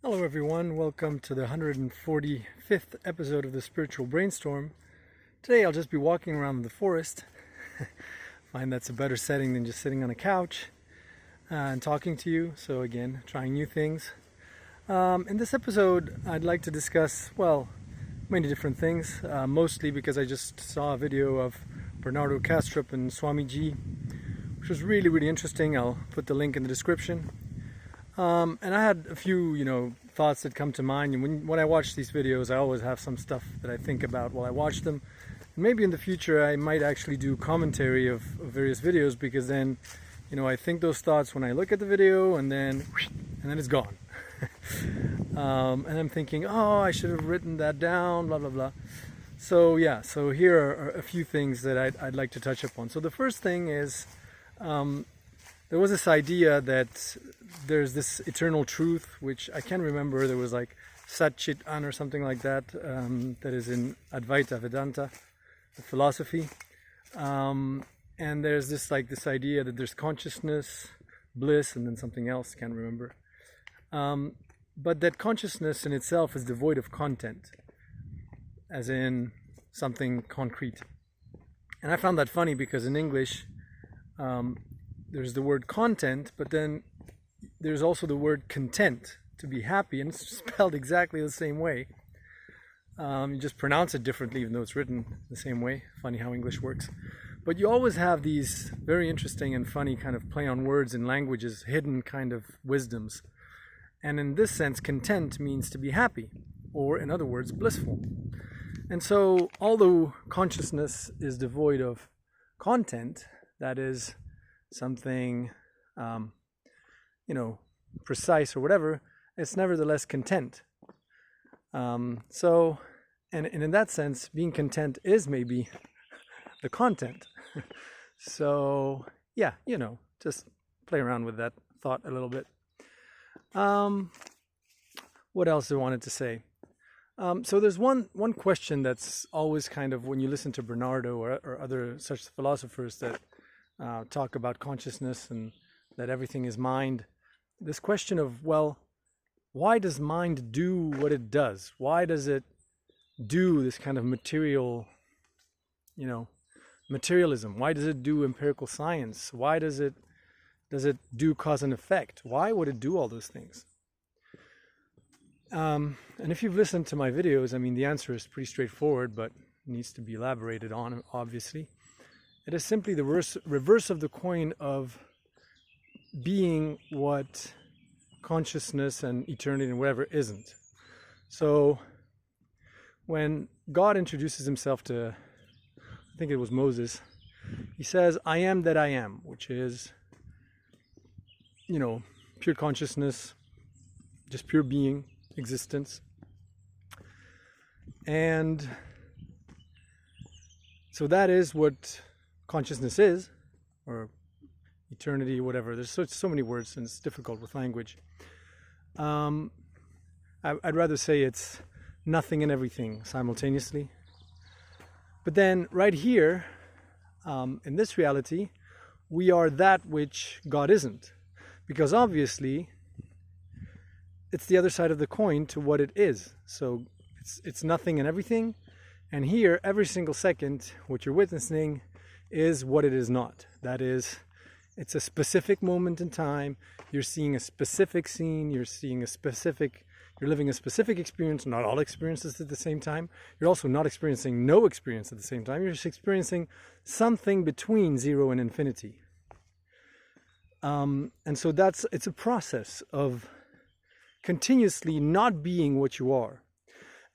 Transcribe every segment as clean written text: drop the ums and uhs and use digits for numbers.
Hello everyone, welcome to the 145th episode of the Spiritual Brainstorm. Today I'll just be walking around the forest. Find that's a better setting than just sitting on a couch and talking to you. So again, trying new things. In this episode I'd like to discuss, many different things. Mostly because I just saw a video of Bernardo Kastrup and Swami, which was really interesting. I'll put the link in the description. And I had a few, thoughts that come to mind. And when I watch these videos, I always have some stuff that I think about while I watch them. And maybe in the future, I might actually do commentary of various videos, because then, I think those thoughts when I look at the video, and then it's gone. And I'm thinking, I should have written that down, blah, blah, blah. So here are a few things that I'd like to touch upon. So the first thing is, there was this idea that there's this eternal truth, which I can't remember. There was like Sat Chit An or something like that, that is in Advaita Vedanta, the philosophy. And there's this idea that there's consciousness, bliss, and then something else, can't remember. But that consciousness in itself is devoid of content, as in something concrete. And I found that funny because in English, there's the word content, but then there's also the word content, to be happy, and it's spelled exactly the same way. You just pronounce it differently, even though it's written the same way. Funny how English works. But you always have these very interesting and funny kind of play on words in languages, hidden kind of wisdoms. And in this sense, content means to be happy, or in other words, blissful. And so, although consciousness is devoid of content, that is something, precise or whatever, it's nevertheless content. And in that sense, being content is maybe the content. So, just play around with that thought a little bit. What else I wanted to say? So there's one question that's always kind of, when you listen to Bernardo or other such philosophers that talk about consciousness and that everything is mind, this question of, why does mind do what it does? Why does it do this kind of materialism? Why does it do empirical science? Why does it do cause and effect? Why would it do all those things? And if you've listened to my videos, the answer is pretty straightforward, but needs to be elaborated on, obviously. It is simply the reverse of the coin of being what consciousness and eternity and whatever isn't. So when God introduces himself to, I think it was Moses, he says, "I am that I am," which is, pure consciousness, just pure being, existence. And so that is what consciousness is, or eternity, whatever. There's so many words, and it's difficult with language. I'd rather say it's nothing and everything simultaneously. But then right here, in this reality, we are that which God isn't. Because obviously, it's the other side of the coin to what it is. So it's nothing and everything. And here, every single second, what you're witnessing is what it is not. That is, it's a specific moment in time. You're seeing a specific scene. You're living a specific experience, not all experiences at the same time. You're also not experiencing no experience at the same time. You're just experiencing something between zero and infinity. And so it's a process of continuously not being what you are.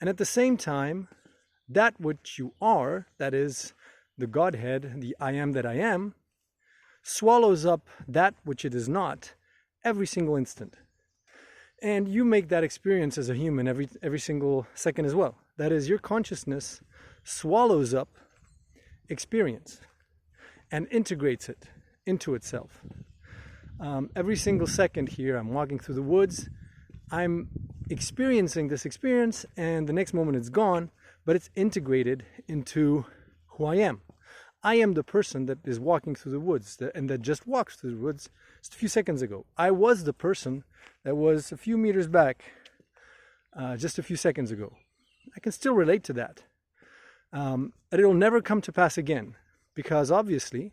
And at the same time, that which you are, that is the Godhead, the I am that I am, swallows up that which it is not every single instant. And you make that experience as a human every single second as well. That is, your consciousness swallows up experience and integrates it into itself. Every single second here, I'm walking through the woods, I'm experiencing this experience, and the next moment it's gone, but it's integrated into who I am. I am the person that is walking through the woods and that just walked through the woods just a few seconds ago. I was the person that was a few meters back just a few seconds ago. I can still relate to that. But it'll never come to pass again, because obviously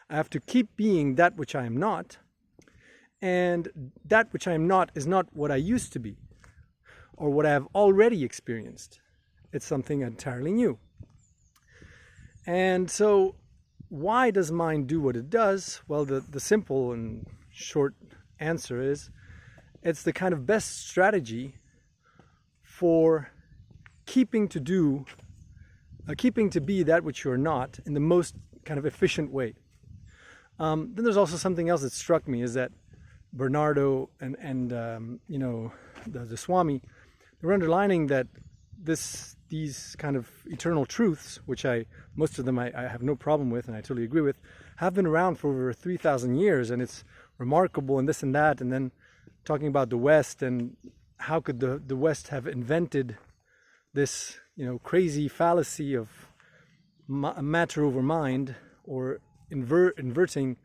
I have to keep being that which I am not, and that which I am not is not what I used to be, or what I have already experienced. It's something entirely new. And so, why does mind do what it does? Well, the simple and short answer is, it's the kind of best strategy for keeping to be that which you are not in the most kind of efficient way. Then there's also something else that struck me, is that Bernardo and the Swami, they were underlining that these kind of eternal truths, which most of them I have no problem with and I totally agree with, have been around for over 3,000 years, and it's remarkable and this and that. And then talking about the West, and how could the West have invented this crazy fallacy of matter over mind, or inverting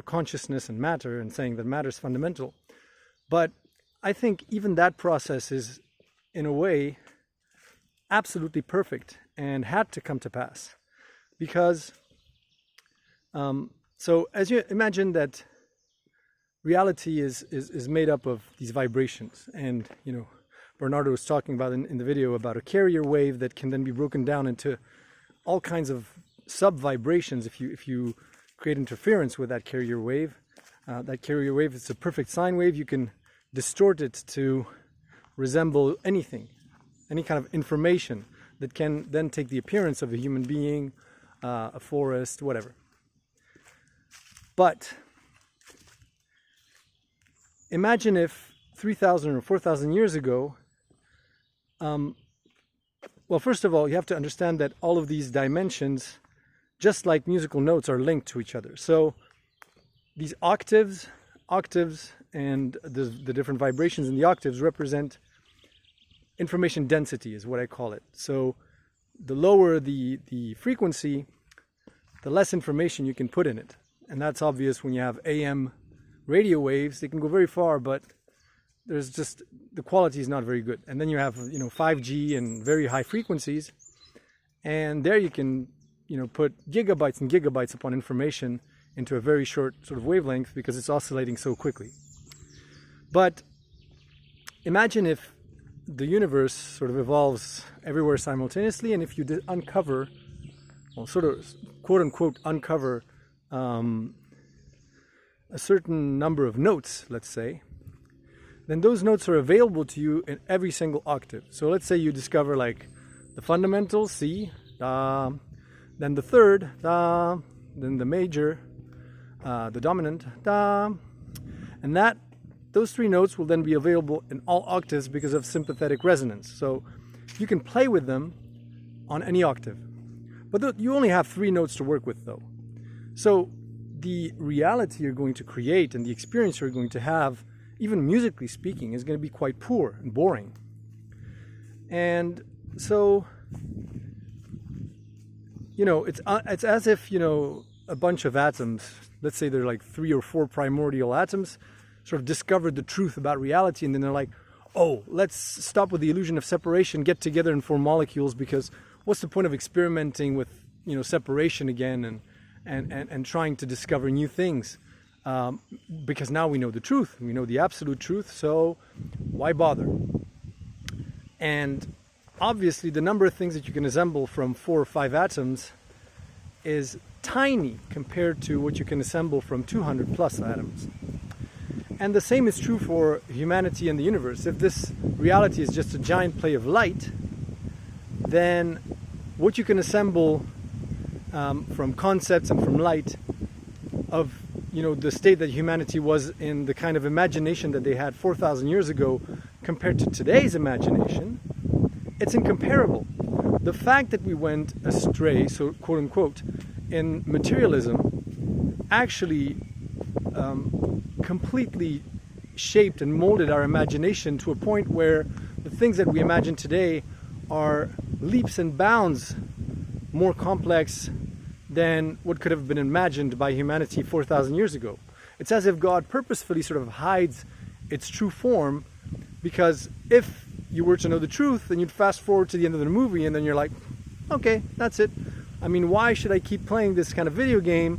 consciousness and matter, and saying that matter is fundamental. But I think even that process is, in a way, absolutely perfect and had to come to pass. Because so as you imagine that reality is made up of these vibrations, and Bernardo was talking about in the video about a carrier wave that can then be broken down into all kinds of sub-vibrations if you create interference with that carrier wave. That carrier wave is a perfect sine wave. You can distort it to resemble anything, any kind of information that can then take the appearance of a human being, a forest, whatever. But imagine if 3,000 or 4,000 years ago, well, first of all, you have to understand that all of these dimensions, just like musical notes, are linked to each other. So these octaves, and the different vibrations in the octaves represent information density, is what I call it. So the lower the frequency, the less information you can put in it. And that's obvious when you have AM radio waves. They can go very far, but there's just, the quality is not very good. And then you have 5G and very high frequencies, and there you can put gigabytes and gigabytes upon information into a very short sort of wavelength, because it's oscillating so quickly. But imagine if the universe sort of evolves everywhere simultaneously, and if you uncover, well, sort of quote unquote uncover a certain number of notes, let's say, then those notes are available to you in every single octave. So let's say you discover like the fundamental, C, da, then the third, da, then the major, the dominant, da, and those three notes will then be available in all octaves because of sympathetic resonance. So you can play with them on any octave. But you only have three notes to work with, though. So the reality you're going to create and the experience you're going to have, even musically speaking, is going to be quite poor and boring. And so, it's as if, a bunch of atoms, let's say they're like 3 or 4 primordial atoms, sort of discovered the truth about reality, and then they're like, oh, let's stop with the illusion of separation, get together and form molecules, because what's the point of experimenting with separation again and trying to discover new things, because now we know the truth, we know the absolute truth, so why bother? And obviously the number of things that you can assemble from 4 or 5 atoms is tiny compared to what you can assemble from 200 plus atoms. And the same is true for humanity and the universe. If this reality is just a giant play of light, then what you can assemble from concepts and from light of the state that humanity was in, the kind of imagination that they had 4,000 years ago compared to today's imagination, it's incomparable. The fact that we went astray, so quote unquote, in materialism actually completely shaped and molded our imagination to a point where the things that we imagine today are leaps and bounds more complex than what could have been imagined by humanity 4,000 years ago. It's as if God purposefully sort of hides its true form, because if you were to know the truth, then you'd fast forward to the end of the movie, and then you're like, okay, that's it. I mean, why should I keep playing this kind of video game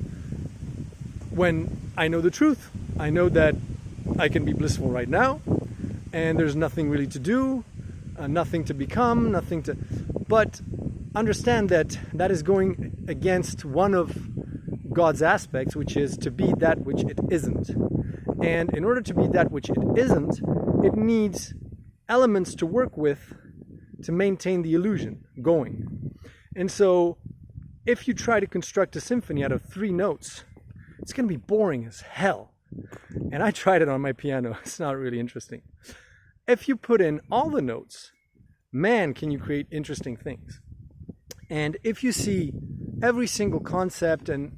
when I know the truth? I know that I can be blissful right now, and there's nothing really to do, nothing to become, nothing to... But understand that that is going against one of God's aspects, which is to be that which it isn't. And in order to be that which it isn't, it needs elements to work with to maintain the illusion going. And so if you try to construct a symphony out of 3 notes, it's going to be boring as hell. And I tried it on my piano. It's not really interesting. If you put in all the notes, man, can you create interesting things. And if you see every single concept and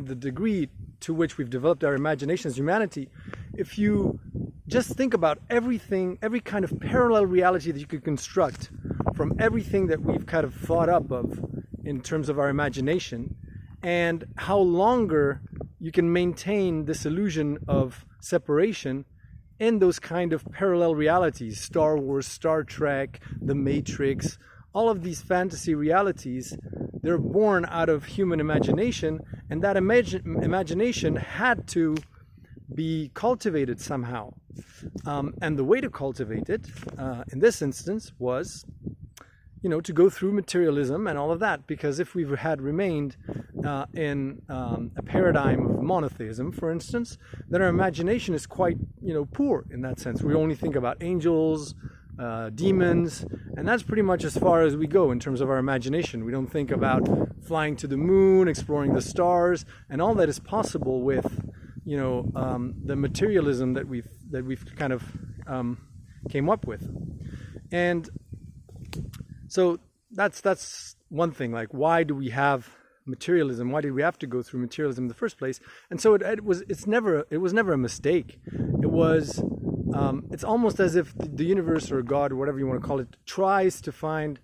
the degree to which we've developed our imagination as humanity, if you just think about everything, every kind of parallel reality that you could construct from everything that we've kind of thought up of in terms of our imagination, and how longer you can maintain this illusion of separation in those kind of parallel realities, Star Wars, Star Trek, The Matrix, all of these fantasy realities, they're born out of human imagination, and that imagination had to be cultivated somehow. And the way to cultivate it, in this instance, was, to go through materialism and all of that. Because if we had remained in a paradigm of monotheism, for instance, then our imagination is quite, poor in that sense. We only think about angels, demons, and that's pretty much as far as we go in terms of our imagination. We don't think about flying to the moon, exploring the stars, and all that is possible with, the materialism that we've kind of came up with. And so that's one thing. Like, why do we have materialism? Why did we have to go through materialism in the first place? And so it was never a mistake. It was. It's almost as if the universe or God or whatever you want to call it tries to find,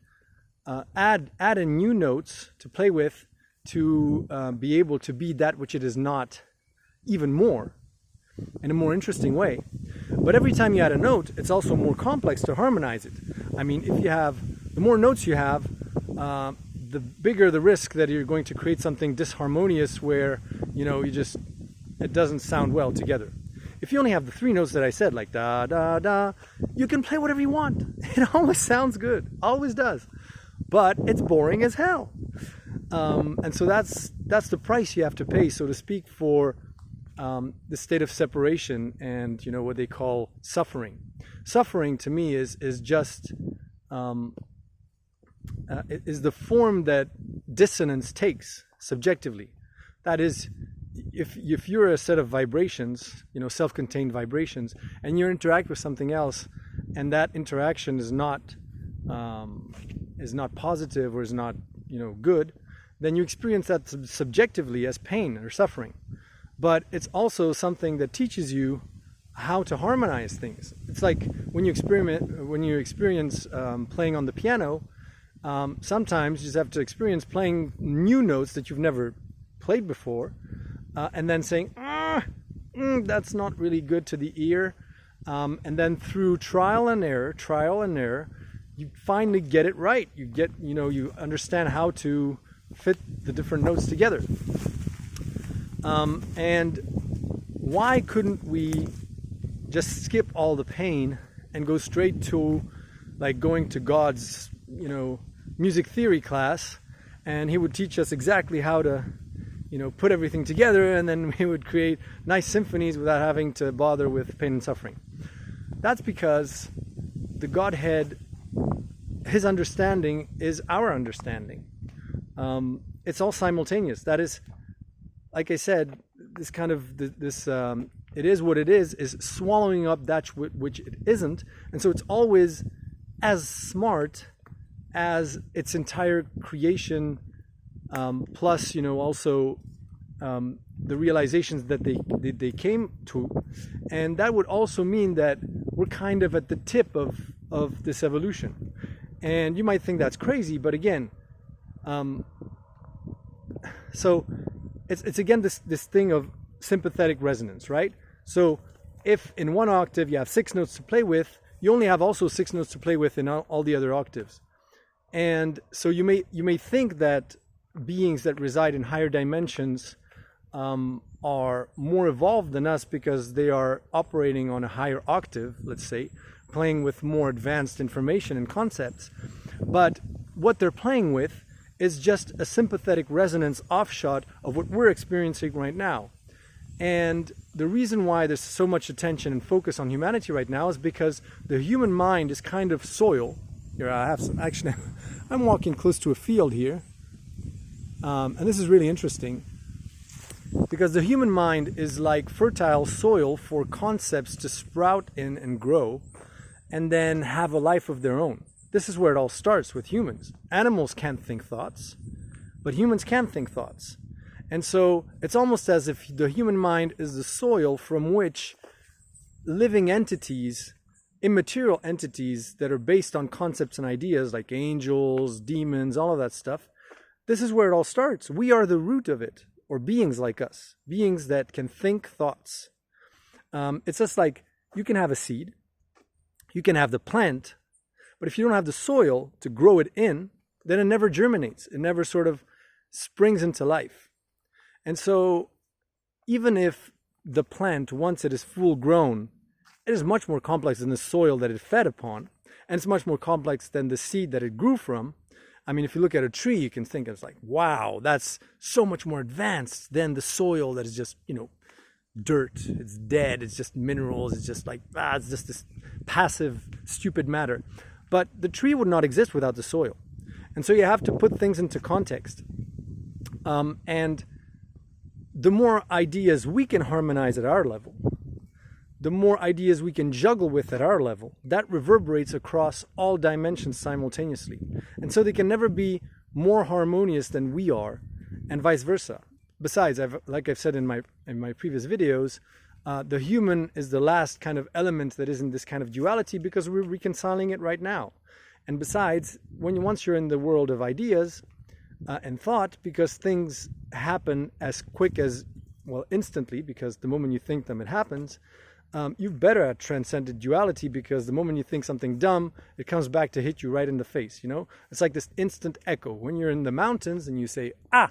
add in new notes to play with to be able to be that which it is not even more, in a more interesting way. But every time you add a note, it's also more complex to harmonize it. I mean, the more notes you have, the bigger the risk that you're going to create something disharmonious where, it doesn't sound well together. If you only have the 3 notes that I said, like da, da, da, you can play whatever you want. It always sounds good. Always does. But it's boring as hell. And so that's the price you have to pay, so to speak, for the state of separation and, what they call suffering. Suffering, to me, is just is the form that dissonance takes subjectively. That is, if you're a set of vibrations, self-contained vibrations, and you interact with something else, and that interaction is not positive or is not good, then you experience that subjectively as pain or suffering. But it's also something that teaches you how to harmonize things. It's like when you experience playing on the piano. Sometimes you just have to experience playing new notes that you've never played before. And then saying, that's not really good to the ear. And then through trial and error, you finally get it right. You understand how to fit the different notes together. And why couldn't we just skip all the pain and go straight to, like, going to God's, music theory class, and he would teach us exactly how to put everything together, and then we would create nice symphonies without having to bother with pain and suffering. That's because the Godhead, his understanding is our understanding. It's all simultaneous. That is, like I said, this kind of it is what it is swallowing up that which it isn't, and so it's always as smart as its entire creation. Plus, also the realizations that they came to, and that would also mean that we're kind of at the tip of this evolution. And you might think that's crazy, but again, so it's again this thing of sympathetic resonance, right? So if in one octave you have 6 notes to play with, you only have also 6 notes to play with in all the other octaves. And so you may think that beings that reside in higher dimensions are more evolved than us because they are operating on a higher octave, let's say, playing with more advanced information and concepts. But what they're playing with is just a sympathetic resonance offshot of what we're experiencing right now. And the reason why there's so much attention and focus on humanity right now is because the human mind is kind of soil. Here, I have some, actually, I'm walking close to a field here. And this is really interesting because the human mind is like fertile soil for concepts to sprout in and grow and then have a life of their own. This is where it all starts with humans. Animals can't think thoughts, but humans can think thoughts. And so it's almost as if the human mind is the soil from which living entities, immaterial entities that are based on concepts and ideas like angels, demons, all of that stuff, this is where it all starts. We are the root of it, or beings like us, beings that can think thoughts. It's just like you can have a seed, you can have the plant, but if you don't have the soil to grow it in, then it never germinates. It never sort of springs into life. And so even if the plant, once it is full grown, it is much more complex than the soil that it fed upon, and it's much more complex than the seed that it grew from. I mean, if you look at a tree, you can think it's like, wow, that's so much more advanced than the soil that is just, dirt. It's dead. It's just minerals. It's just like, it's just this passive, stupid matter. But the tree would not exist without the soil. And so you have to put things into context. And the more ideas we can harmonize at our level, the more ideas we can juggle with at our level, that reverberates across all dimensions simultaneously. And so they can never be more harmonious than we are, and vice versa. Besides, like I've said in my previous videos, the human is the last kind of element that is in this kind of duality because we're reconciling it right now. And besides, once you're in the world of ideas and thought, because things happen as quick as, instantly, because the moment you think them, it happens, you've better transcended duality because the moment you think something dumb, it comes back to hit you right in the face, It's like this instant echo. When you're in the mountains and you say, ah,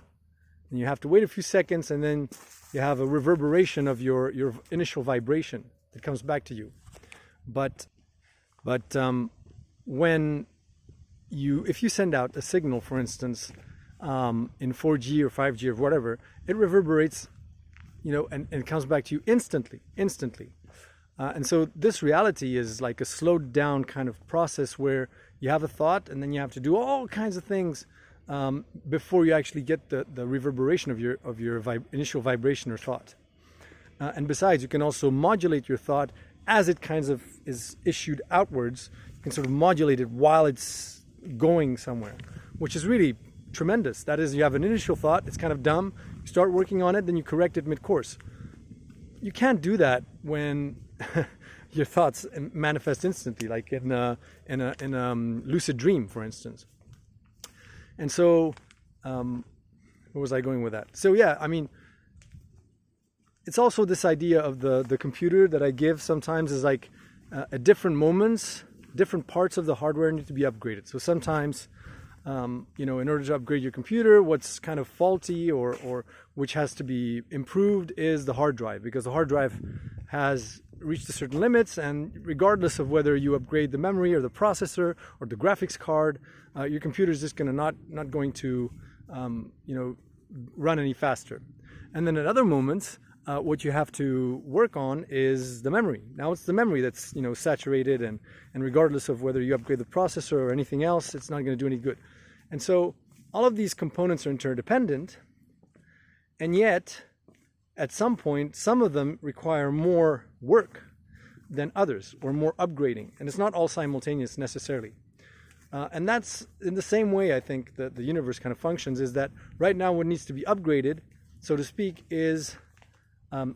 and you have to wait a few seconds and then you have a reverberation of your initial vibration that comes back to you. But if you send out a signal, for instance, in 4G or 5G or whatever, it reverberates, and it comes back to you instantly. And so this reality is like a slowed down kind of process where you have a thought and then you have to do all kinds of things before you actually get the reverberation of your initial vibration or thought. And besides, you can also modulate your thought as it kind of is issued outwards. You can sort of modulate it while it's going somewhere, which is really tremendous. That is, you have an initial thought, it's kind of dumb, you start working on it, then you correct it mid-course. You can't do that when your thoughts manifest instantly, like in a lucid dream, for instance. And so, where was I going with that? So yeah, I mean, it's also this idea of the computer that I give sometimes is like at different moments, different parts of the hardware need to be upgraded. So sometimes, in order to upgrade your computer, what's kind of faulty or which has to be improved is the hard drive, because the hard drive has reached a certain limits, and regardless of whether you upgrade the memory or the processor or the graphics card, your computer is just not going to run any faster. And then at other moments, what you have to work on is the memory. Now it's the memory that's saturated, and regardless of whether you upgrade the processor or anything else, it's not going to do any good. And so all of these components are interdependent, and yet at some point some of them require more work than others, or more upgrading, and it's not all simultaneous necessarily. And that's in the same way I think that the universe kind of functions, is that right now what needs to be upgraded, so to speak, is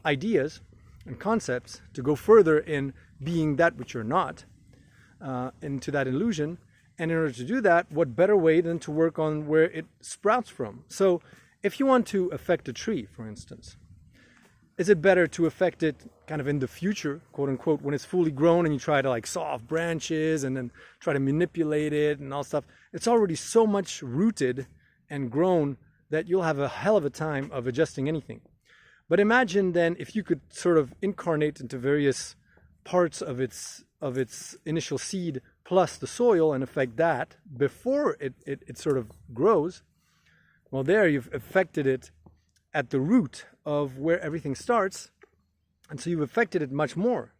ideas and concepts to go further in being that which you're not, into that illusion. And in order to do that, what better way than to work on where it sprouts from? So if you want to affect a tree, for instance, is it better to affect it kind of in the future, quote unquote, when it's fully grown and you try to like saw off branches and then try to manipulate it and all stuff? It's already so much rooted and grown that you'll have a hell of a time of adjusting anything. But imagine then if you could sort of incarnate into various parts of its initial seed plus the soil and affect that before it sort of grows. Well, there you've affected it at the root of where everything starts, and so you've affected it much more.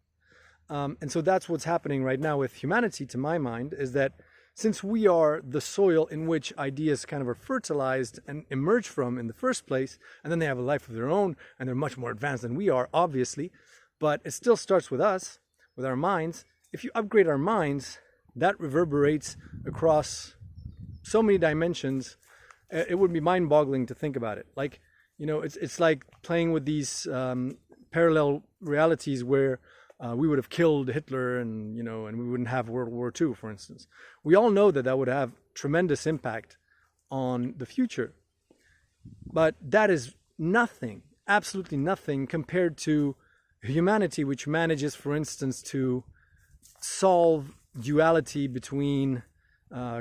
And so that's what's happening right now with humanity, to my mind, is that since we are the soil in which ideas kind of are fertilized and emerge from in the first place, and then they have a life of their own, and they're much more advanced than we are, obviously, but it still starts with us, with our minds. If you upgrade our minds, that reverberates across so many dimensions. It would be mind-boggling to think about it. Like, you know, it's like playing with these parallel realities where we would have killed Hitler and, you know, and we wouldn't have World War II, for instance. We all know that that would have tremendous impact on the future. But that is nothing, absolutely nothing compared to humanity, which manages, for instance, to solve duality between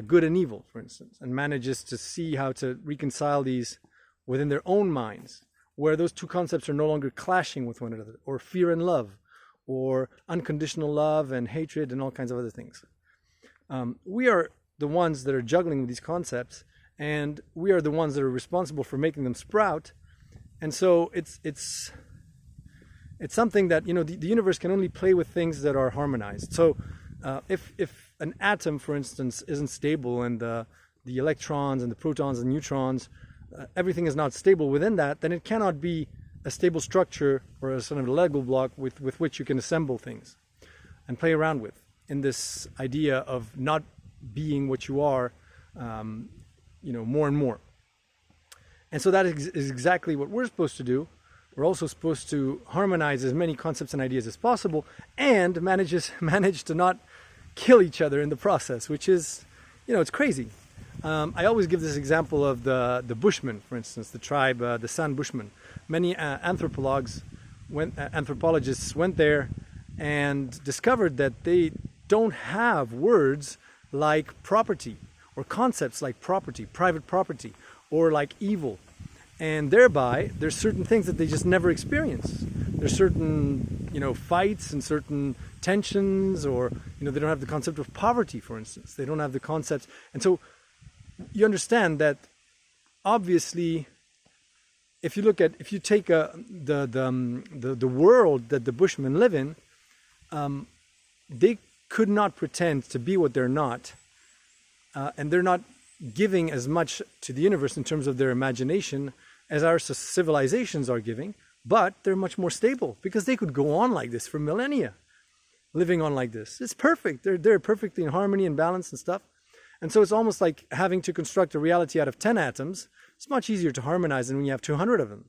good and evil, for instance, and manages to see how to reconcile these within their own minds, where those two concepts are no longer clashing with one another, or fear and love, or unconditional love and hatred and all kinds of other things. We are the ones that are juggling with these concepts, and we are the ones that are responsible for making them sprout. And so it's something that, you know, the universe can only play with things that are harmonized. So if an atom, for instance, isn't stable, and the electrons and the protons and neutrons, everything is not stable within that, then it cannot be a stable structure or a sort of a Lego block with which you can assemble things and play around with, in this idea of not being what you are, you know, more and more. And so that is exactly what we're supposed to do. We're also supposed to harmonize as many concepts and ideas as possible, and manage to not kill each other in the process, which is, you know, it's crazy. I always give this example of the Bushmen, for instance, the tribe, the San Bushmen. Many anthropologists went there and discovered that they don't have words like property, or concepts like property, private property, or like evil. And thereby, there's certain things that they just never experience. There's certain, you know, fights and certain tensions, or, you know, they don't have the concept of poverty, for instance. They don't have the concept. And so you understand that obviously, if you take the world that the Bushmen live in, they could not pretend to be what they're not, and they're not giving as much to the universe in terms of their imagination as our civilizations are giving, but they're much more stable because they could go on like this for millennia, living on like this. It's perfect. They're perfectly in harmony and balance and stuff. And so it's almost like having to construct a reality out of 10 atoms. It's much easier to harmonize than when you have 200 of them.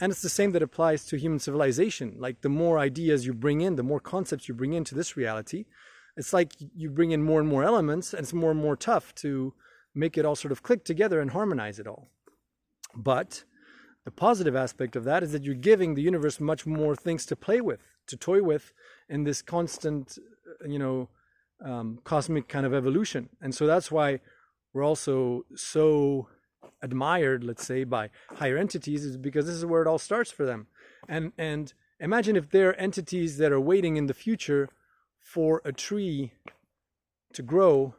And it's the same that applies to human civilization. Like, the more ideas you bring in, the more concepts you bring into this reality, it's like you bring in more and more elements, and it's more and more tough to make it all sort of click together and harmonize it all. But the positive aspect of that is that you're giving the universe much more things to play with, to toy with, in this constant, you know, cosmic kind of evolution. And so that's why we're also so admired, let's say, by higher entities, is because this is where it all starts for them. And imagine if there are entities that are waiting in the future for a tree to grow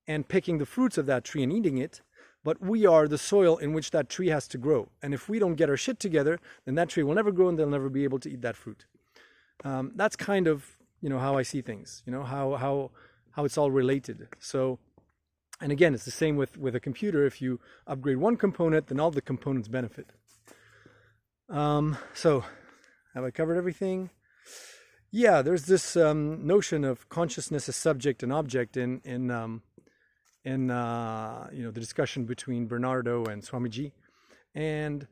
and picking the fruits of that tree and eating it, but we are the soil in which that tree has to grow. And if we don't get our shit together, then that tree will never grow and they'll never be able to eat that fruit. That's kind of, you know, how I see things, you know, how it's all related. So, and again, it's the same with a computer. If you upgrade one component, then all the components benefit. So, have I covered everything? Yeah, there's this notion of consciousness as subject and object in you know, the discussion between Bernardo and Swamiji, and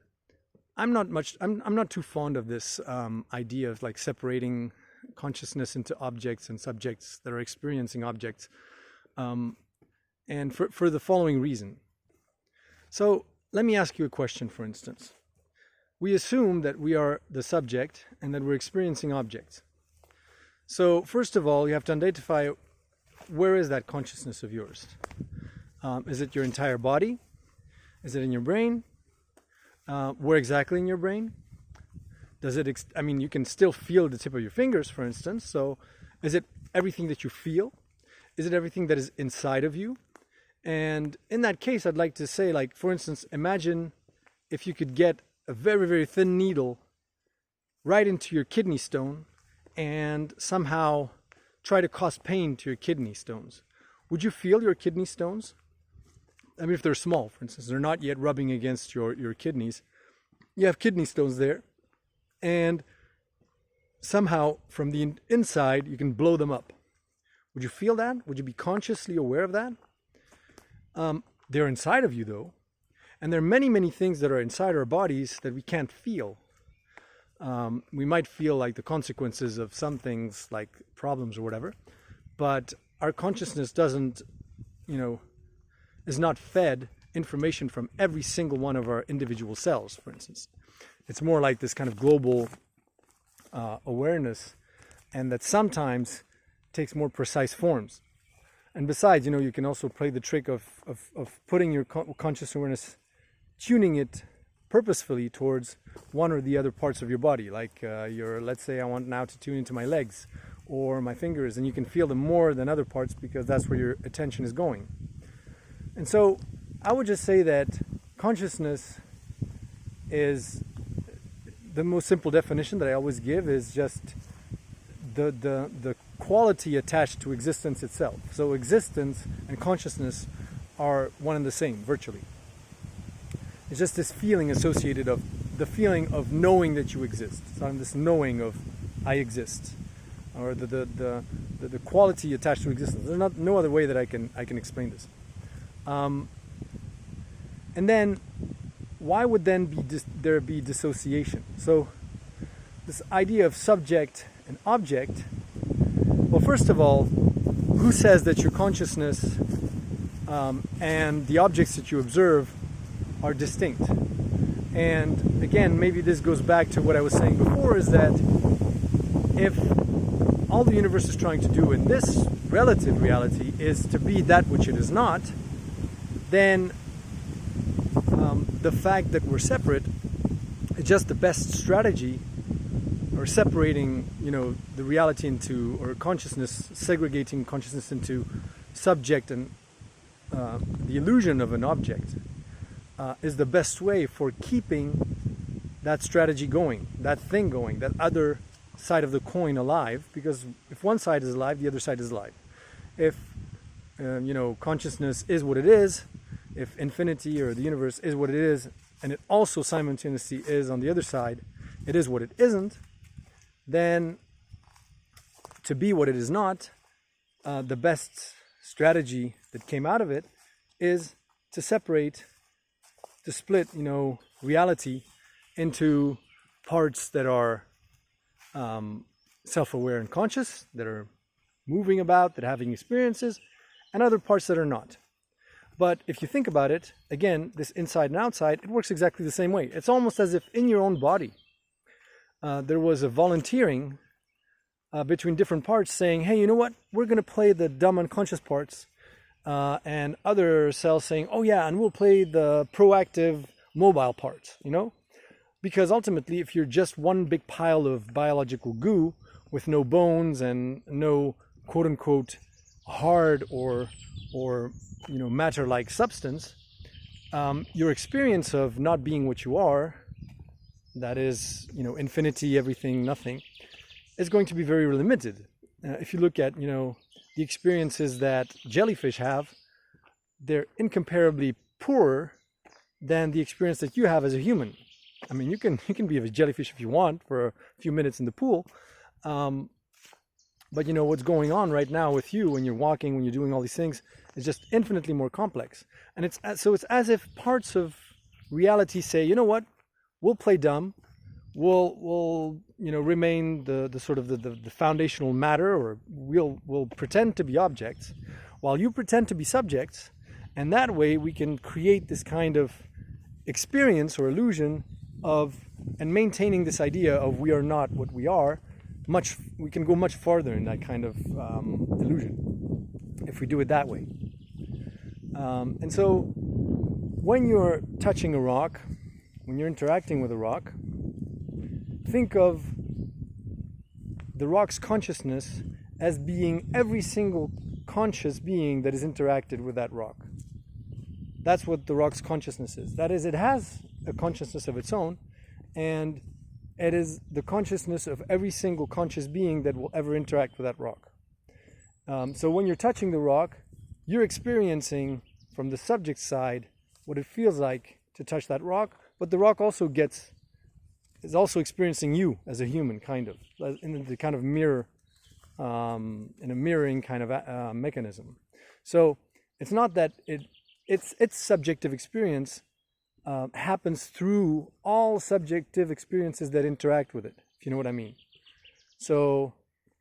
I'm not too fond of this idea of like separating consciousness into objects and subjects that are experiencing objects, and for the following reason. So let me ask you a question, for instance. we assume that we are the subject and that we're experiencing objects. So first of all, you have to identify, where is that consciousness of yours? Is it your entire body? Is it in your brain? Where exactly in your brain? Does it, you can still feel the tip of your fingers, for instance. So is it everything that you feel? Is it everything that is inside of you? And in that case, I'd like to say, like, for instance, imagine if you could get a very, very thin needle right into your kidney stone and somehow try to cause pain to your kidney stones. Would you feel your kidney stones? If they're small, for instance, they're not yet rubbing against your kidneys. You have kidney stones there, and somehow from the inside, you can blow them up. Would you feel that? Would you be consciously aware of that? They're inside of you, though. And there are many, many things that are inside our bodies that we can't feel. We might feel like the consequences of some things, like problems or whatever, but our consciousness doesn't, is not fed information from every single one of our individual cells, for instance. It's more like this kind of global awareness, and that sometimes takes more precise forms. And besides, you can also play the trick of putting your conscious awareness, tuning it purposefully towards one or the other parts of your body. Like let's say I want now to tune into my legs or my fingers, and you can feel them more than other parts because that's where your attention is going. And so I would just say that consciousness is, the most simple definition that I always give is just the quality attached to existence itself. So existence and consciousness are one and the same, virtually. It's just this feeling associated of the feeling of knowing that you exist. So this knowing of I exist, or the quality attached to existence. There's no other way that I can explain this. And then, why would then there be dissociation? So this idea of subject and object. Well, first of all, who says that your consciousness and the objects that you observe are distinct? And again, maybe this goes back to what I was saying before, is that if all the universe is trying to do in this relative reality is to be that which it is not, then the fact that we're separate is just the best strategy, or separating, the reality into, or consciousness, segregating consciousness into subject and the illusion of an object, is the best way for keeping that strategy going, that thing going, that other side of the coin alive. Because if one side is alive, the other side is alive. If consciousness is what it is, if infinity or the universe is what it is, and it also simultaneously is on the other side, it is what it isn't, then to be what it is not, the best strategy that came out of it is to separate, to split, reality into parts that are self-aware and conscious, that are moving about, that are having experiences, and other parts that are not. But if you think about it, again, this inside and outside, it works exactly the same way. It's almost as if in your own body, there was a volunteering between different parts saying, hey, you know what? We're going to play the dumb unconscious parts. And other cells saying, oh yeah, and we'll play the proactive mobile parts, Because ultimately, if you're just one big pile of biological goo with no bones and no quote-unquote hard or matter-like substance, your experience of not being what you are, that is, infinity, everything, nothing, is going to be very limited. If you look at, the experiences that jellyfish have, they're incomparably poorer than the experience that you have as a human. You can be a jellyfish if you want for a few minutes in the pool, but what's going on right now with you when you're walking, when you're doing all these things, is just infinitely more complex. And it's as if parts of reality say, you know what, we'll play dumb, we'll remain the sort of the foundational matter, or we'll pretend to be objects while you pretend to be subjects, and that way we can create this kind of experience or illusion and maintaining this idea of we are not what we are, we can go much farther in that kind of illusion if we do it that way. And so when you're touching a rock, when you're interacting with a rock, think of the rock's consciousness as being every single conscious being that is interacted with that rock. That's what the rock's consciousness is. That is, it has a consciousness of its own, and it is the consciousness of every single conscious being that will ever interact with that rock. So when you're touching the rock, you're experiencing from the subject side what it feels like to touch that rock, but the rock also is also experiencing you as a human, kind of, in the kind of mirror, in a mirroring kind of mechanism. So it's not that its subjective experience happens through all subjective experiences that interact with it, if you know what I mean. So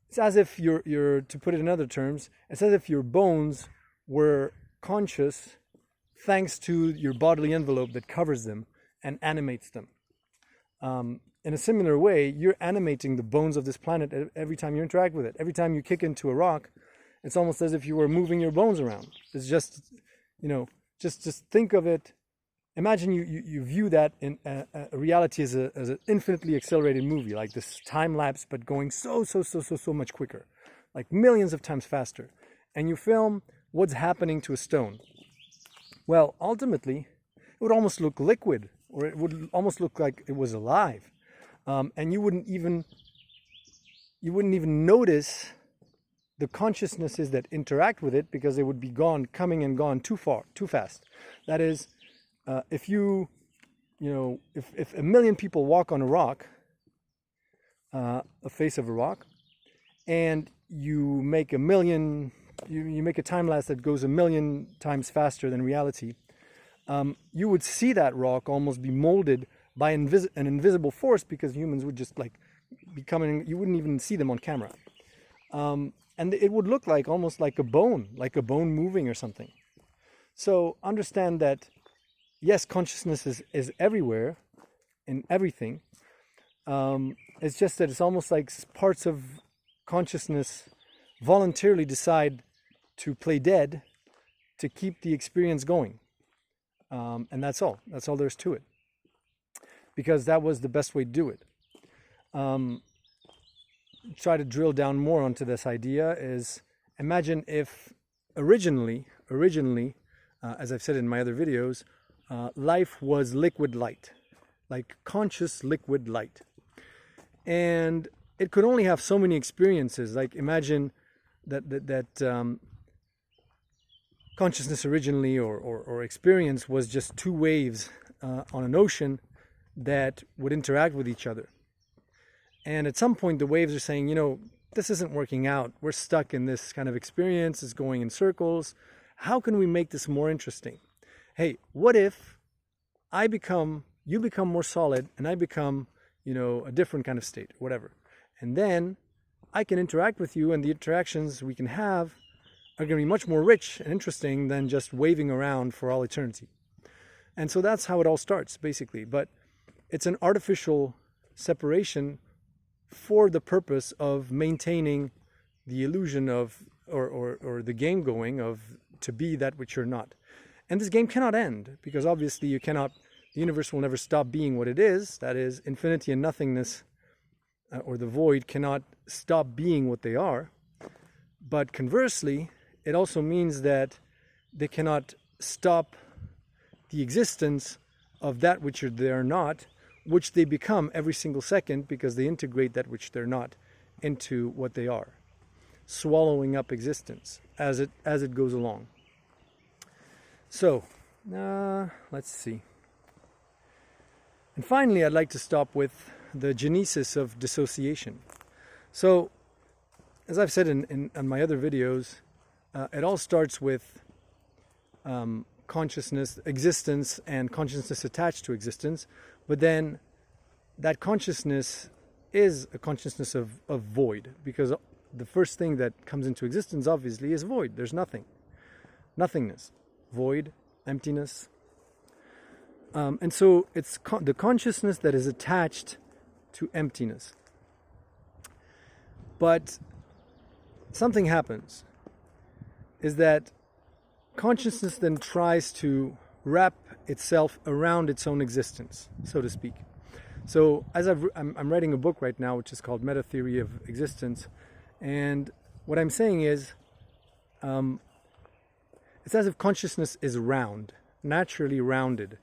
it's as if you're to put it in other terms, it's as if your bones were conscious thanks to your bodily envelope that covers them and animates them. In a similar way, you're animating the bones of this planet every time you interact with it. Every time you kick into a rock, it's almost as if you were moving your bones around. It's just, just think of it. Imagine you view that in a reality as an infinitely accelerated movie, like this time lapse, but going so much quicker, like millions of times faster. And you film what's happening to a stone. Well, ultimately, it would almost look liquid, or it would almost look like it was alive, and you wouldn't even notice the consciousnesses that interact with it, because they would be coming and gone too fast. That is, if a million people walk on a rock, a face of a rock, and you make a time lapse that goes 1,000,000 times faster than reality, you would see that rock almost be molded by an invisible force, because humans would just be coming, you wouldn't even see them on camera. And it would look almost like a bone moving or something. So understand that, yes, consciousness is everywhere, in everything. It's just that it's almost like parts of consciousness voluntarily decide to play dead to keep the experience going. And that's all there's to it. Because that was the best way to do it. Try to drill down more onto this idea is, imagine if originally, as I've said in my other videos, life was liquid light, like conscious liquid light. And it could only have so many experiences. Like imagine that consciousness originally or experience was just two waves on an ocean that would interact with each other. And at some point the waves are saying, this isn't working out. We're stuck in this kind of experience. It's going in circles. How can we make this more interesting? Hey, what if you become more solid and I become, a different kind of state, whatever. And then I can interact with you, and the interactions we can have are going to be much more rich and interesting than just waving around for all eternity. And so that's how it all starts, basically. But it's an artificial separation for the purpose of maintaining the illusion of, or the game going of, to be that which you're not. And this game cannot end, because obviously the universe will never stop being what it is. That is, infinity and nothingness, or the void, cannot stop being what they are. But conversely, it also means that they cannot stop the existence of that which they are not, which they become every single second, because they integrate that which they're not into what they are, swallowing up existence as it goes along. So, let's see. And finally, I'd like to stop with the genesis of dissociation. So, as I've said in my other videos, it all starts with consciousness, existence, and consciousness attached to existence. But then that consciousness is a consciousness of void, because the first thing that comes into existence, obviously, is void. There's nothing. Nothingness. Void. Emptiness. And so it's the consciousness that is attached to emptiness. But something happens, is that consciousness then tries to wrap itself around its own existence, so to speak. So as I'm writing a book right now, which is called Meta Theory of Existence, and what I'm saying is, it's as if consciousness is round, naturally rounded.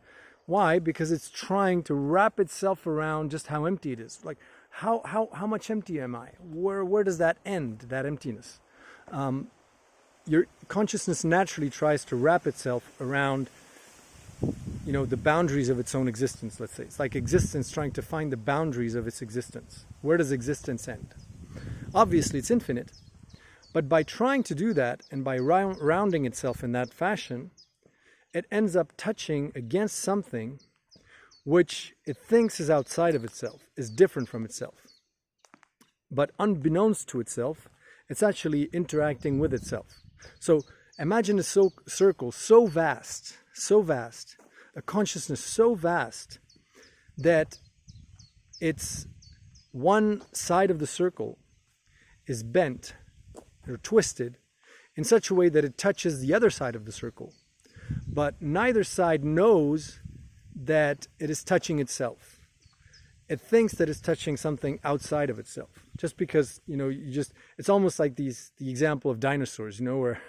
Why? Because it's trying to wrap itself around just how empty it is. Like, how much empty am I? Where does that end, that emptiness? Your consciousness naturally tries to wrap itself around, the boundaries of its own existence, let's say. It's like existence trying to find the boundaries of its existence. Where does existence end? Obviously, it's infinite. But by trying to do that, and by rounding itself in that fashion, it ends up touching against something which it thinks is outside of itself, is different from itself. But unbeknownst to itself, it's actually interacting with itself. So imagine a circle so vast, a consciousness so vast that its one side of the circle is bent or twisted in such a way that it touches the other side of the circle. But neither side knows that it is touching itself. It thinks that it's touching something outside of itself. Just because, it's almost like the example of dinosaurs, where,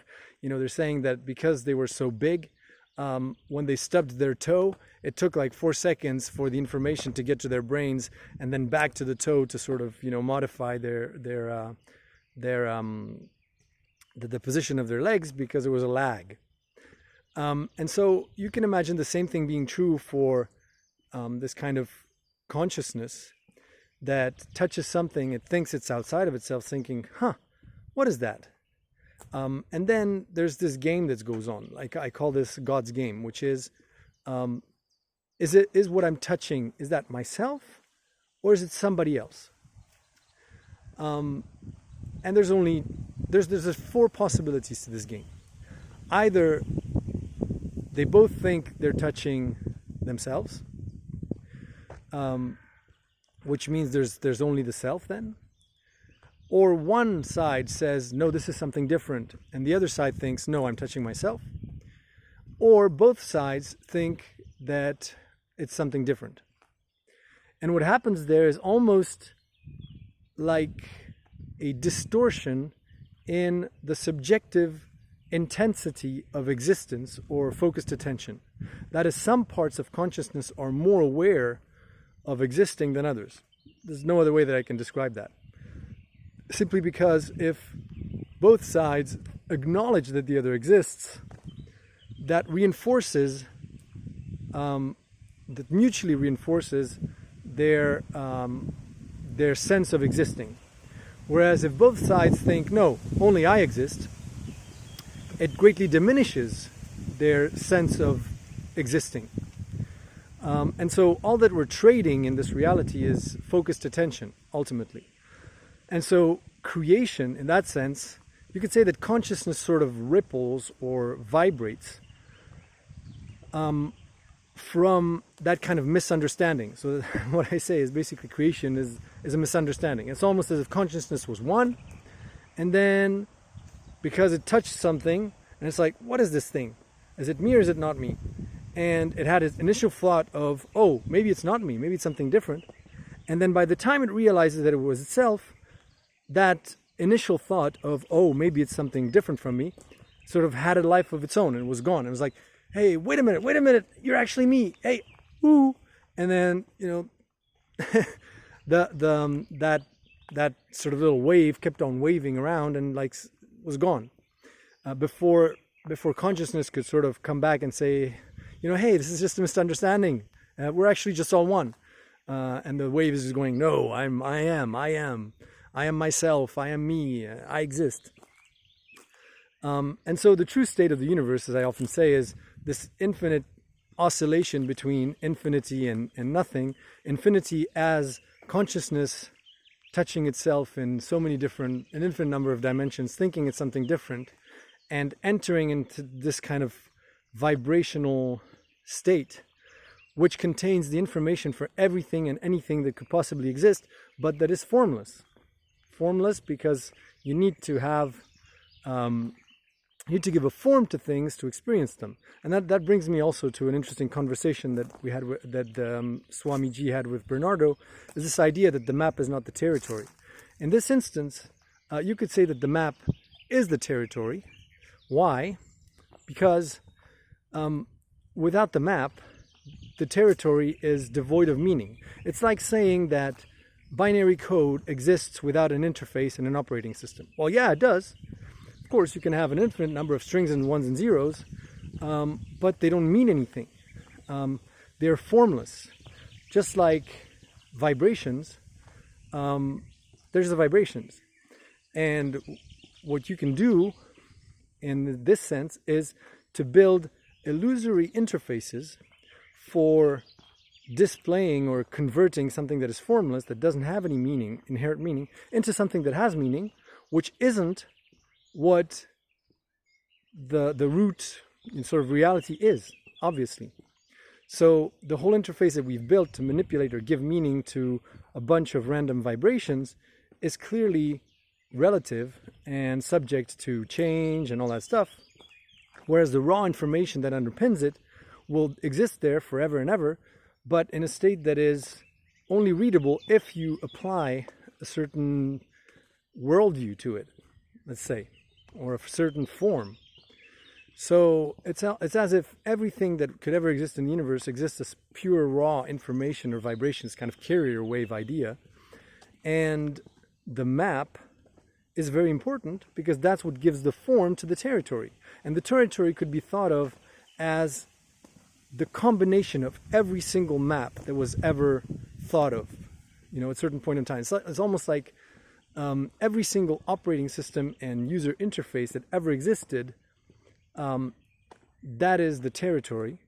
they're saying that because they were so big, when they stubbed their toe, it took like 4 seconds for the information to get to their brains and then back to the toe to sort of, modify the position of their legs, because there was a lag. And so you can imagine the same thing being true for this kind of consciousness that touches something, it thinks it's outside of itself, thinking, what is that? And then there's this game that goes on. Like I call this God's game, which is what I'm touching, is that myself or is it somebody else? And there's 4 possibilities to this game. Either they both think they're touching themselves, which means there's only the self then. Or one side says, no, this is something different. And the other side thinks, no, I'm touching myself. Or both sides think that it's something different. And what happens there is almost like a distortion in the subjective intensity of existence or focused attention. That is, some parts of consciousness are more aware of existing than others. There's no other way that I can describe that. Simply because if both sides acknowledge that the other exists, that mutually reinforces their sense of existing. Whereas if both sides think, no, only I exist, it greatly diminishes their sense of existing. And so all that we're trading in this reality is focused attention, ultimately. And so creation, in that sense, you could say that consciousness sort of ripples or vibrates from that kind of misunderstanding. So what I say is basically creation is a misunderstanding. It's almost as if consciousness was one, and then because it touched something, and it's like, what is this thing? Is it me or is it not me? And it had its initial thought of, oh, maybe it's not me, maybe it's something different. And then by the time it realizes that it was itself, that initial thought of, oh, maybe it's something different from me, sort of had a life of its own and was gone. It was like, hey, wait a minute, you're actually me. Hey, ooh. And then, that sort of little wave kept on waving around and like was gone. Before consciousness could sort of come back and say, hey, this is just a misunderstanding. We're actually just all one. And the wave is going, no, I am myself, I am me, I exist. And so the true state of the universe, as I often say, is this infinite oscillation between infinity and nothing. Infinity as consciousness touching itself in an infinite number of dimensions, thinking it's something different, and entering into this kind of vibrational state which contains the information for everything and anything that could possibly exist, but that is formless. Formless because you need to have, you need to give a form to things to experience them. And that brings me also to an interesting conversation that we had, Swamiji had with Bernardo, is this idea that the map is not the territory. In this instance, you could say that the map is the territory. Why? Because without the map, the territory is devoid of meaning. It's like saying that binary code exists without an interface and an operating system. Well, yeah, it does. Of course, you can have an infinite number of strings and ones and zeros, but they don't mean anything. They're formless. Just like vibrations, there's the vibrations. And what you can do in this sense is to build illusory interfaces for displaying or converting something that is formless, that doesn't have any meaning, inherent meaning, into something that has meaning, which isn't what the root sort of reality is, obviously. So the whole interface that we've built to manipulate or give meaning to a bunch of random vibrations is clearly relative and subject to change and all that stuff, whereas the raw information that underpins it will exist there forever and ever, but in a state that is only readable if you apply a certain worldview to it, let's say, or a certain form. So it's as if everything that could ever exist in the universe exists as pure raw information or vibrations, kind of carrier wave idea. And the map is very important because that's what gives the form to the territory. And the territory could be thought of as the combination of every single map that was ever thought of, at a certain point in time. It's almost like every single operating system and user interface that ever existed, that is the territory,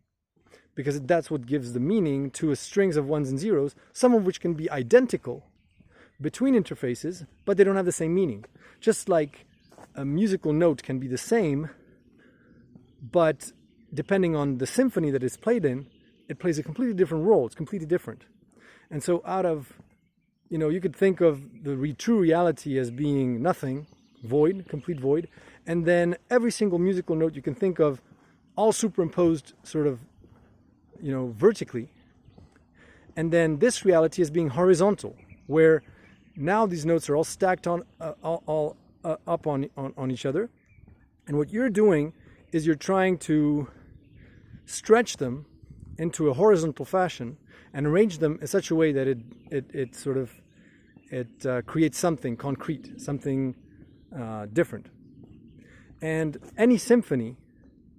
because that's what gives the meaning to a strings of ones and zeros, some of which can be identical between interfaces, but they don't have the same meaning. Just like a musical note can be the same, but depending on the symphony that it's played in, it plays a completely different role. It's completely different. And so out of, you could think of the true reality as being nothing, void, complete void, and then every single musical note you can think of all superimposed sort of, vertically. And then this reality is being horizontal, where now these notes are all stacked on, up on each other. And what you're doing is you're trying to stretch them into a horizontal fashion and arrange them in such a way that it creates something concrete, something different. And any symphony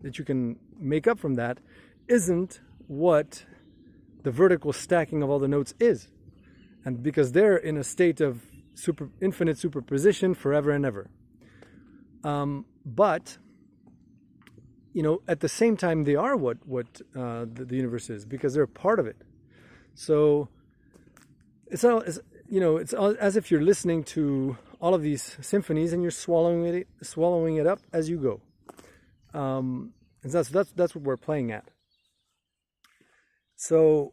that you can make up from that isn't what the vertical stacking of all the notes is. And because they're in a state of infinite superposition forever and ever. But at the same time, they are what the universe is, because they're a part of it. So it's as if you're listening to all of these symphonies and you're swallowing it up as you go. And that's what we're playing at. So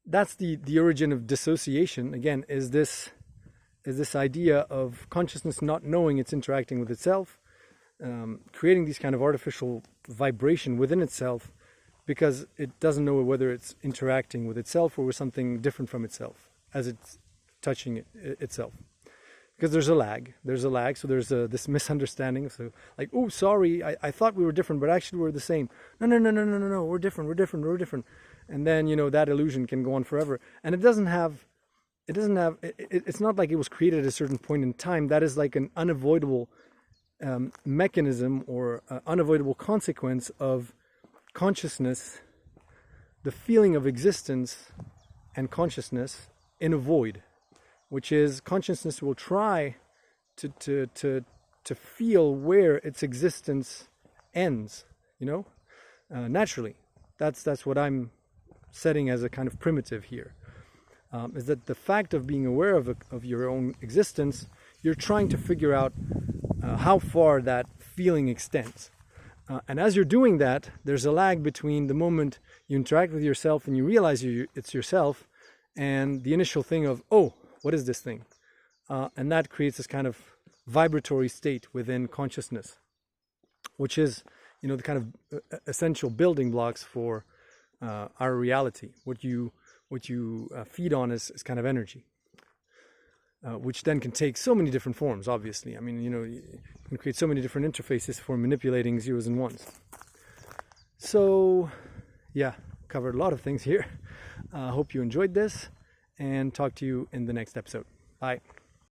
that's the origin of dissociation. Again, is this idea of consciousness not knowing it's interacting with itself, creating these kind of artificial vibration within itself because it doesn't know whether it's interacting with itself or with something different from itself as it's touching itself. Because there's a lag, so there's this misunderstanding. So like, oh, sorry, I thought we were different, but actually we're the same. No, we're different. And then, that illusion can go on forever. And it's not like it was created at a certain point in time. That is like an unavoidable mechanism or unavoidable consequence of consciousness, the feeling of existence and consciousness in a void, which is consciousness will try to feel where its existence ends, naturally. That's what I'm setting as a kind of primitive here, is that the fact of being aware of your own existence, you're trying to figure out how far that feeling extends. And as you're doing that, there's a lag between the moment you interact with yourself and you realize it's yourself, and the initial thing of, oh, what is this thing? And that creates this kind of vibratory state within consciousness, which is, the kind of essential building blocks for our reality. What you feed on is kind of energy, which then can take so many different forms, obviously. I mean, you can create so many different interfaces for manipulating zeros and ones. So, yeah, covered a lot of things here. Hope you enjoyed this, and talk to you in the next episode. Bye.